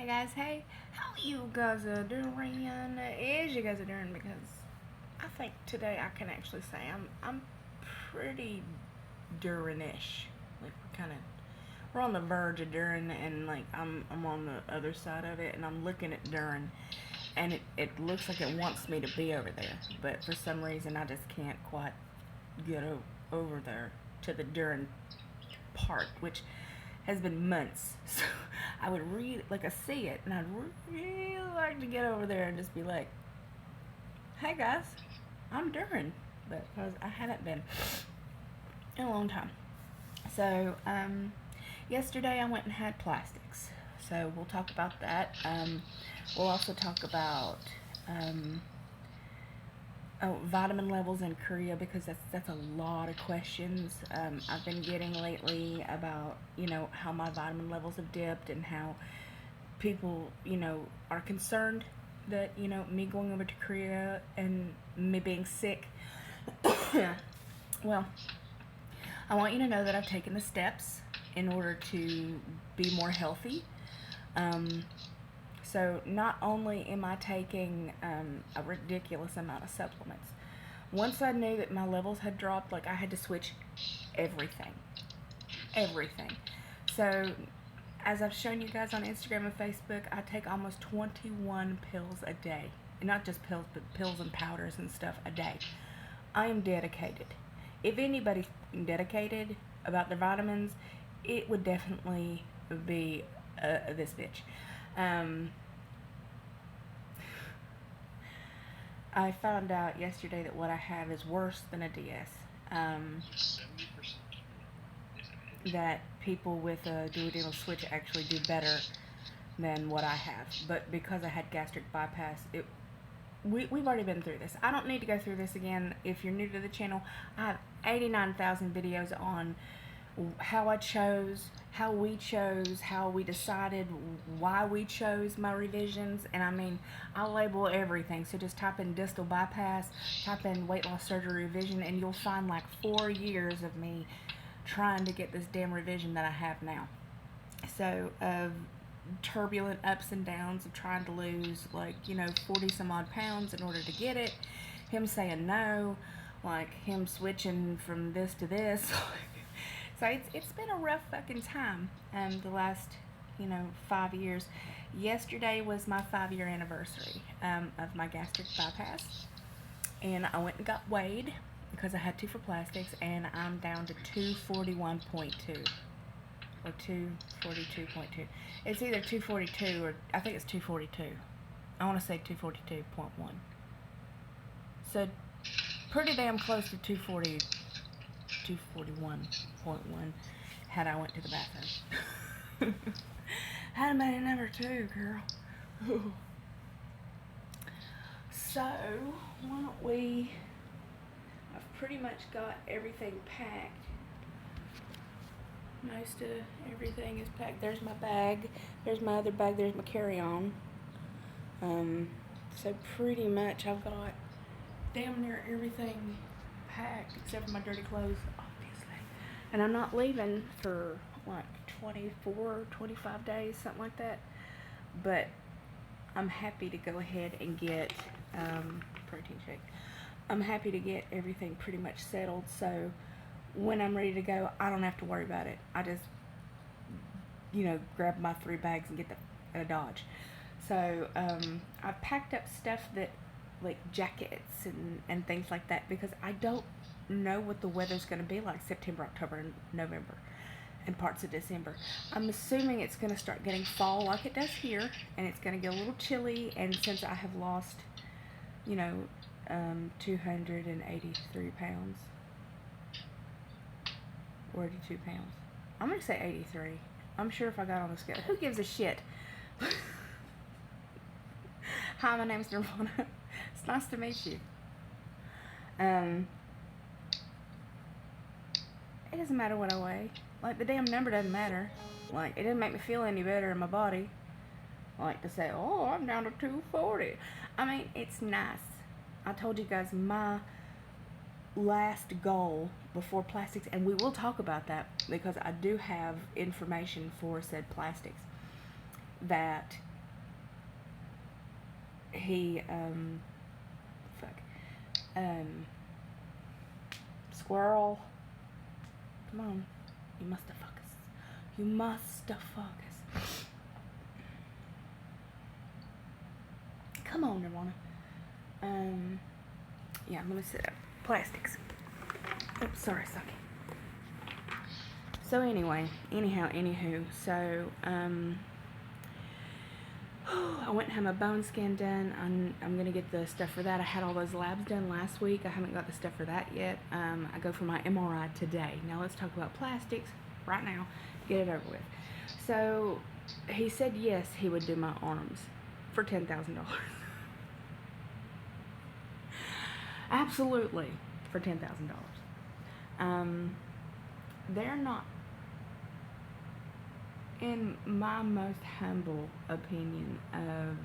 Hey guys, hey, how you guys are doing? Is you guys are doing? Because I think today I can actually say I'm pretty during-ish. Like we're on the verge of during, and like I'm on the other side of it, and I'm looking at during, and it looks like it wants me to be over there, but for some reason I just can't quite get over there to the during part, which has been months. So I would read, like I see it, and I'd really like to get over there and just be like, hey guys, I'm Durin. But because I haven't been in a long time. So, yesterday I went and had plastics. So we'll talk about that. We'll also talk about vitamin levels in Korea, because that's a lot of questions I've been getting lately about how my vitamin levels have dipped, and how people are concerned that me going over to Korea and me being sick. Well, I want you to know that I've taken the steps in order to be more healthy. Um, so not only am I taking a ridiculous amount of supplements, once I knew that my levels had dropped, like I had to switch everything. Everything. So as I've shown you guys on Instagram and Facebook, I take almost 21 pills a day. And not just pills, but pills and powders and stuff a day. I am dedicated. If anybody's dedicated about their vitamins, it would definitely be this bitch. I found out yesterday that what I have is worse than a DS. That people with a duodenal switch actually do better than what I have. But because I had gastric bypass, we've already been through this. I don't need to go through this again. If you're new to the channel, I have 89,000 videos on how I chose, how we chose, how we decided, why we chose my revisions. And I mean, I'll label everything. So just type in distal bypass, type in weight loss surgery revision, and you'll find like 4 years of me trying to get this damn revision that I have now. So turbulent ups and downs of trying to lose 40 some odd pounds in order to get it, him saying no, like him switching from this to this. So it's been a rough fucking time the last 5 years. Yesterday was my 5-year anniversary of my gastric bypass, and I went and got weighed because I had to for plastics, and I'm down to 241.2 or 242.2. It's either 242 or I think it's 242. I want to say 242.1. So pretty damn close to 241.1 had I went to the bathroom. Had a man number 2, girl. So why don't we? I've pretty much got everything packed. Most of everything is packed. There's my bag. There's my other bag. There's my carry-on. So pretty much I've got damn near everything packed except for my dirty clothes, obviously. And I'm not leaving for like 24, 25 days, something like that. But I'm happy to go ahead and get protein shake. I'm happy to get everything pretty much settled, so when I'm ready to go, I don't have to worry about it. I just, grab my 3 bags and get at a Dodge. So I've packed up stuff that, like jackets and things like that, because I don't know what the weather's going to be like September, October, and November, and parts of December. I'm assuming it's going to start getting fall like it does here, and it's going to get a little chilly, and since I have lost, 283 pounds, or 82 pounds. I'm going to say 83. I'm sure if I got on the scale. Who gives a shit? Hi, my name's Nirvana. It's nice to meet you. It doesn't matter what I weigh. Like, the damn number doesn't matter. Like, it doesn't make me feel any better in my body. Like, to say, oh, I'm down to 240. I mean, it's nice. I told you guys my last goal before plastics, and we will talk about that because I do have information for said plastics, that he, squirrel, come on, you must have focus. You must have focus. Come on, Nirvana. Yeah, I'm gonna set up plastics. Oh, sorry, Saki. So anywho, so, I went and had my bone scan done. I'm gonna get the stuff for that. I had all those labs done last week. I haven't got the stuff for that yet. I go for my MRI today. Now let's talk about plastics right now. Get it over with. So he said yes, he would do my arms for $10,000. Absolutely, for $10,000. They're not, in my most humble opinion, of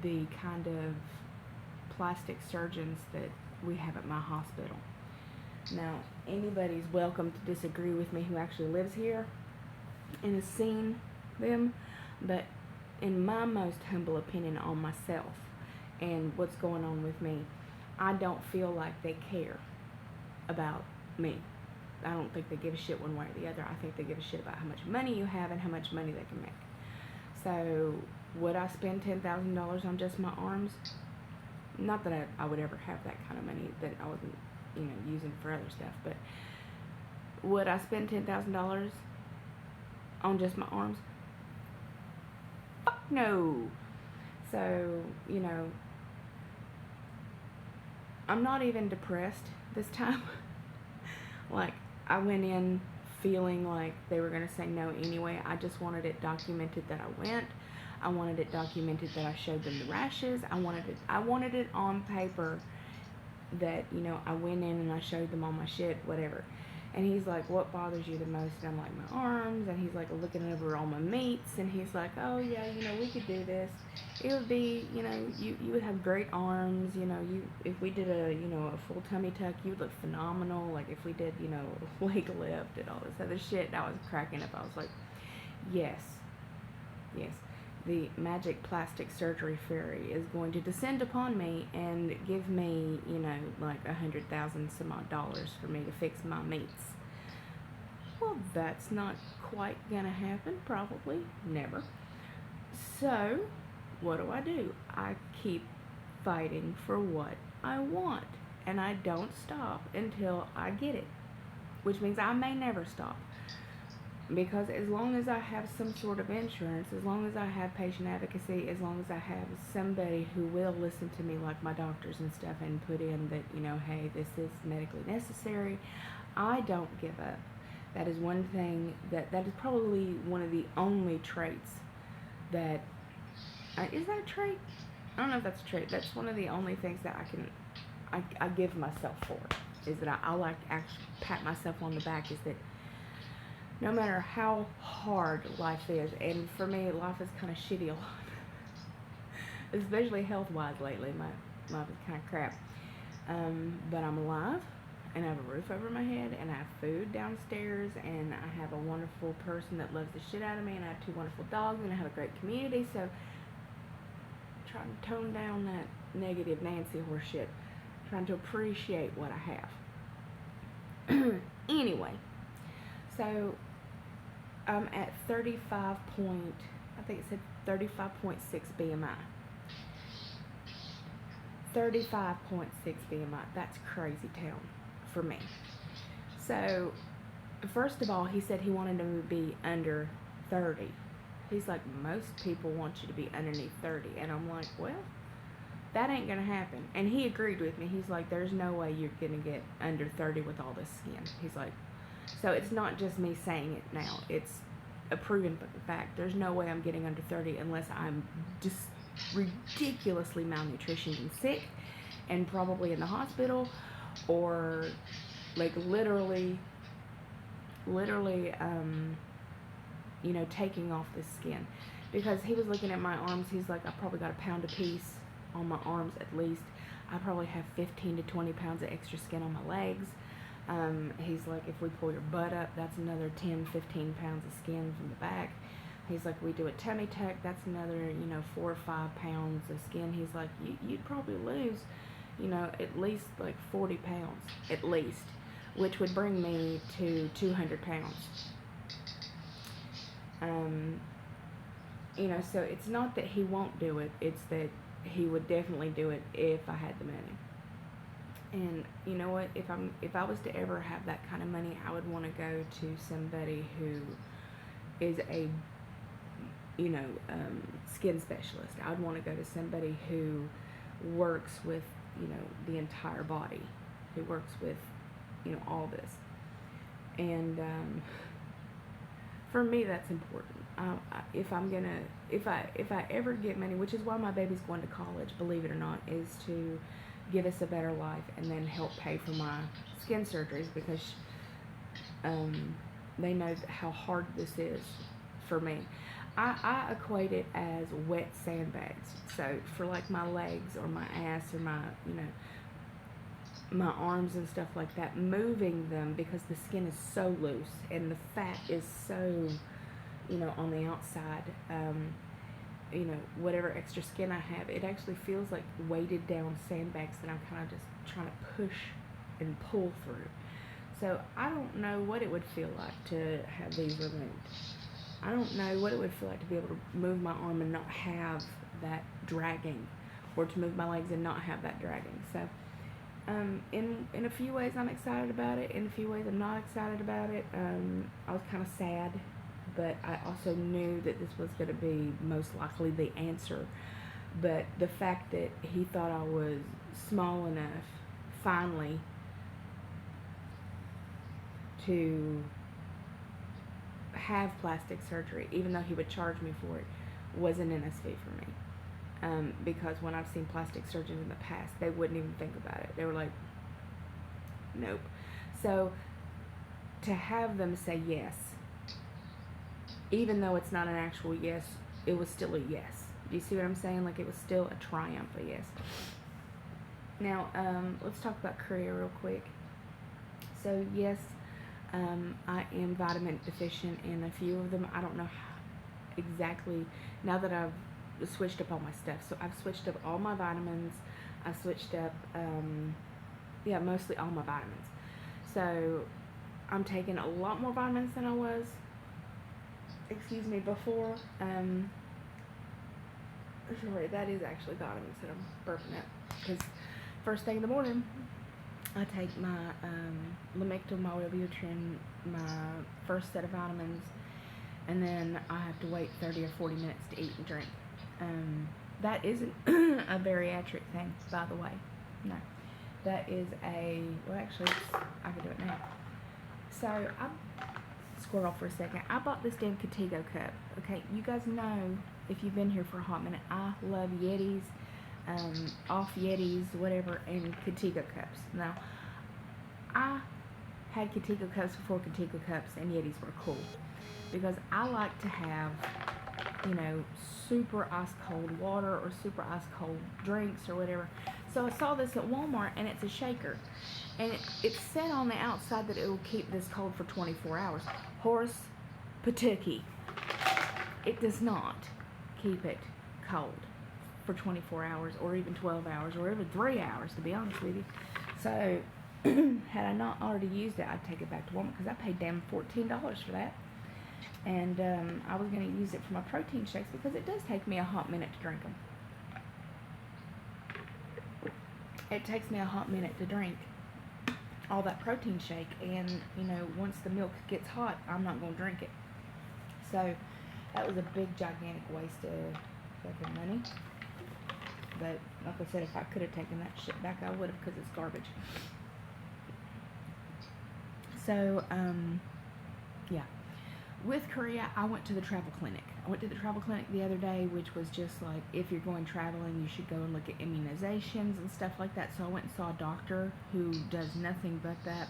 the kind of plastic surgeons that we have at my hospital. Now, anybody's welcome to disagree with me who actually lives here and has seen them, but in my most humble opinion on myself and what's going on with me, I don't feel like they care about me. I don't think they give a shit one way or the other. I think they give a shit about how much money you have and how much money they can make. So, would I spend $10,000 on just my arms? Not that I would ever have that kind of money that I wasn't, using for other stuff, but would I spend $10,000 on just my arms? Fuck no. So, I'm not even depressed this time. Like, I went in feeling like they were going to say no anyway. I just wanted it documented that I went. I wanted it documented that I showed them the rashes. I wanted it on paper that, I went in and I showed them all my shit, whatever. And he's like, what bothers you the most? And I'm like, my arms. And he's like, looking over all my meats. And he's like, oh yeah, we could do this. It would be, you would have great arms. If we did a full tummy tuck, you would look phenomenal. Like if we did, a leg lift and all this other shit. I was cracking up. I was like, yes. The magic plastic surgery fairy is going to descend upon me and give me, like $100,000 some odd dollars for me to fix my meats. Well, that's not quite gonna happen, probably, never. So, what do? I keep fighting for what I want, and I don't stop until I get it, which means I may never stop. Because as long as I have some sort of insurance, as long as I have patient advocacy, as long as I have somebody who will listen to me like my doctors and stuff and put in that, hey, this is medically necessary, I don't give up. That is one thing that is probably one of the only traits that, is that a trait? I don't know if that's a trait. That's one of the only things that I give myself for, is that I like actually pat myself on the back, is that no matter how hard life is, and for me, life is kind of shitty a lot, especially health-wise lately. My life is kind of crap. But I'm alive, and I have a roof over my head, and I have food downstairs, and I have a wonderful person that loves the shit out of me, and I have 2 wonderful dogs, and I have a great community. So, trying to tone down that negative Nancy horse shit, trying to appreciate what I have. Anyway. So, I'm at 35 point, I think it said 35.6 BMI. 35.6 BMI, that's crazy town for me. So, first of all, he said he wanted to be under 30. He's like, most people want you to be underneath 30. And I'm like, well, that ain't gonna happen. And he agreed with me. He's like, there's no way you're gonna get under 30 with all this skin. He's like, so it's not just me saying it now. It's a proven fact. There's no way I'm getting under 30 unless I'm just ridiculously malnutritioned and sick and probably in the hospital, or like literally, taking off this skin. Because he was looking at my arms. He's like, I probably got a pound apiece on my arms at least. I probably have 15 to 20 pounds of extra skin on my legs. He's like, if we pull your butt up, that's another 10, 15 pounds of skin from the back. He's like, we do a tummy tuck, that's another, 4 or 5 pounds of skin. He's like, you'd probably lose, at least like 40 pounds, at least, which would bring me to 200 pounds. So it's not that he won't do it, it's that he would definitely do it if I had the money. And you know what, if I was to ever have that kind of money, I would want to go to somebody who is a skin specialist. I would want to go to somebody who works with the entire body, who works with all this. And for me, that's important. If I ever get money, which is why my baby's going to college, believe it or not, is to give us a better life and then help pay for my skin surgeries, because they know how hard this is for me. I equate it as wet sandbags. So for like my legs or my ass or my my arms and stuff like that, moving them, because the skin is so loose and the fat is so on the outside, whatever extra skin I have, it actually feels like weighted down sandbags that I'm kind of just trying to push and pull through. So I don't know what it would feel like to have these removed. I don't know what it would feel like to be able to move my arm and not have that dragging, or to move my legs and not have that dragging. So in a few ways I'm excited about it, in a few ways I'm not excited about it. I was kind of sad, but I also knew that this was going to be most likely the answer. But the fact that he thought I was small enough finally to have plastic surgery, even though he would charge me for it, was an NSV for me. Because when I've seen plastic surgeons in the past, they wouldn't even think about it. They were like, nope. So to have them say yes, even though it's not an actual yes, it was still a yes. Do you see what I'm saying? Like, it was still a triumph, a yes. Now, let's talk about Korea real quick. So yes, I am vitamin deficient in a few of them. I don't know exactly, now that I've switched up all my stuff. So I've switched up all my vitamins. I've switched up, mostly all my vitamins. So I'm taking a lot more vitamins than I was, before. Sorry, that is actually vitamins that I'm burping up. Because first thing in the morning, I take my Lamictal, my Wellbutrin, my first set of vitamins, and then I have to wait 30 or 40 minutes to eat and drink. That isn't a bariatric thing, by the way. No. That is actually, I can do it now. So, I squirrel for a second. I bought this damn Contigo cup. Okay, you guys know, if you've been here for a hot minute, I love Yetis, off Yetis, whatever, and Contigo cups. Now, I had Contigo cups before Contigo cups and Yetis were cool, because I like to have, super ice cold water or super ice cold drinks or whatever. So I saw this at Walmart, and it's a shaker, and it said on the outside that it will keep this cold for 24 hours. Horse patookie. It does not keep it cold for 24 hours or even 12 hours or even 3 hours, to be honest with you. So had I not already used it, I'd take it back to Walmart, because I paid damn $14 for that. And I was going to use it for my protein shakes, because it does take me a hot minute to drink them. It takes me a hot minute to drink all that protein shake, and once the milk gets hot, I'm not going to drink it. So that was a big gigantic waste of fucking money. But like I said, if I could have taken that shit back, I would have, because it's garbage. So yeah, with Korea, I went to the travel clinic. I went to the travel clinic the other day, which was just like, if you're going traveling, you should go and look at immunizations and stuff like that. So I went and saw a doctor who does nothing but that.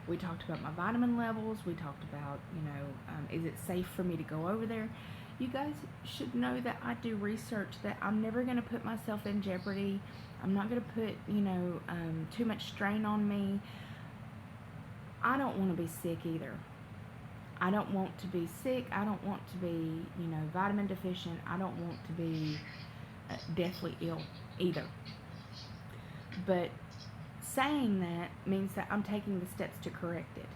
We talked about my vitamin levels. We talked about, is it safe for me to go over there? You guys should know that I do research, that I'm never going to put myself in jeopardy. I'm not going to put, too much strain on me. I don't want to be sick either. I don't want to be sick. I don't want to be, vitamin deficient. I don't want to be deathly ill either. But saying that means that I'm taking the steps to correct it.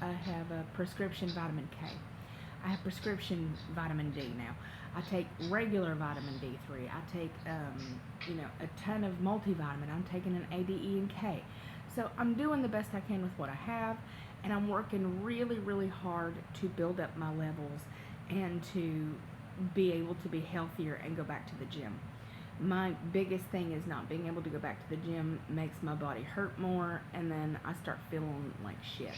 I have a prescription vitamin K. I have prescription vitamin D now. I take regular vitamin D3. I take, a ton of multivitamin. I'm taking an ADE and K. So I'm doing the best I can with what I have, and I'm working really, really hard to build up my levels and to be able to be healthier and go back to the gym. My biggest thing is not being able to go back to the gym makes my body hurt more, and then I start feeling like shit.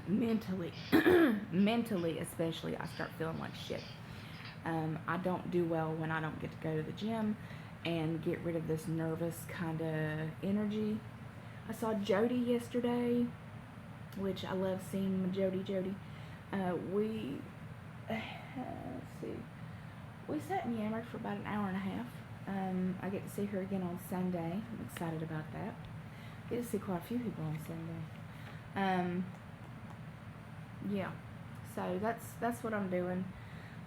Mentally, mentally especially, I start feeling like shit. I don't do well when I don't get to go to the gym and get rid of this nervous kind of energy. I saw Jody yesterday, which I love seeing my Jody. Let's see, we sat and yammered for about an hour and a half. I get to see her again on Sunday. I'm excited about that. I get to see quite a few people on Sunday. Yeah, so that's what I'm doing.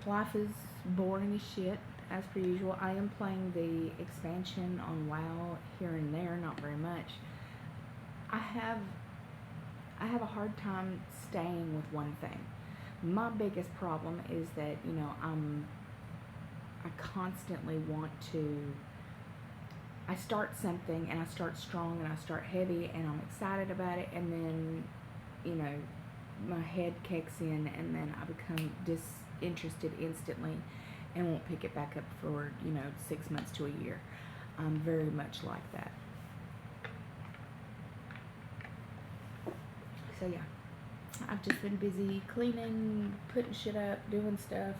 Life is boring as shit, as per usual. I am playing the expansion on WoW here and there, not very much. I have a hard time staying with one thing. My biggest problem is that, I constantly want to, I start something and I start strong and I start heavy and I'm excited about it, and then, my head kicks in and then I become disinterested instantly and won't pick it back up for, 6 months to a year. I'm very much like that. So yeah, I've just been busy cleaning, putting shit up, doing stuff.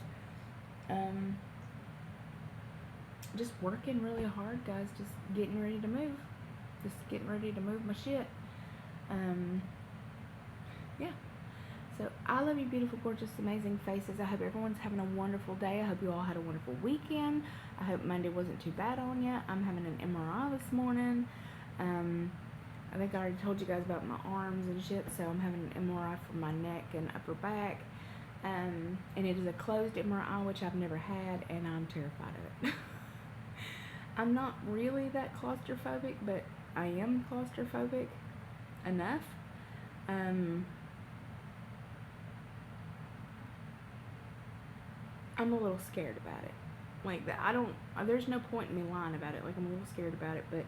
Just working really hard, guys. Just getting ready to move. Just getting ready to move my shit. Yeah. So I love you, beautiful, gorgeous, amazing faces. I hope everyone's having a wonderful day. I hope you all had a wonderful weekend. I hope Monday wasn't too bad on you. I'm having an MRI this morning. I think I already told you guys about my arms and shit, so I'm having an MRI for my neck and upper back. And it is a closed MRI, which I've never had, and I'm terrified of it. I'm not really that claustrophobic, but I am claustrophobic enough. I'm a little scared about it. Like, there's no point in me lying about it. Like, I'm a little scared about it, but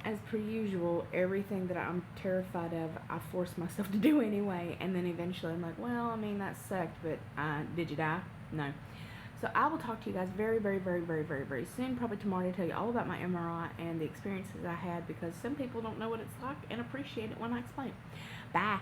as per usual, everything that I'm terrified of, I force myself to do anyway, and then eventually I'm like, well, I mean, that sucked, but did you die? No. So I will talk to you guys very, very, very, very, very, very soon, probably tomorrow, to tell you all about my MRI and the experiences I had, because some people don't know what it's like and appreciate it when I explain it. Bye.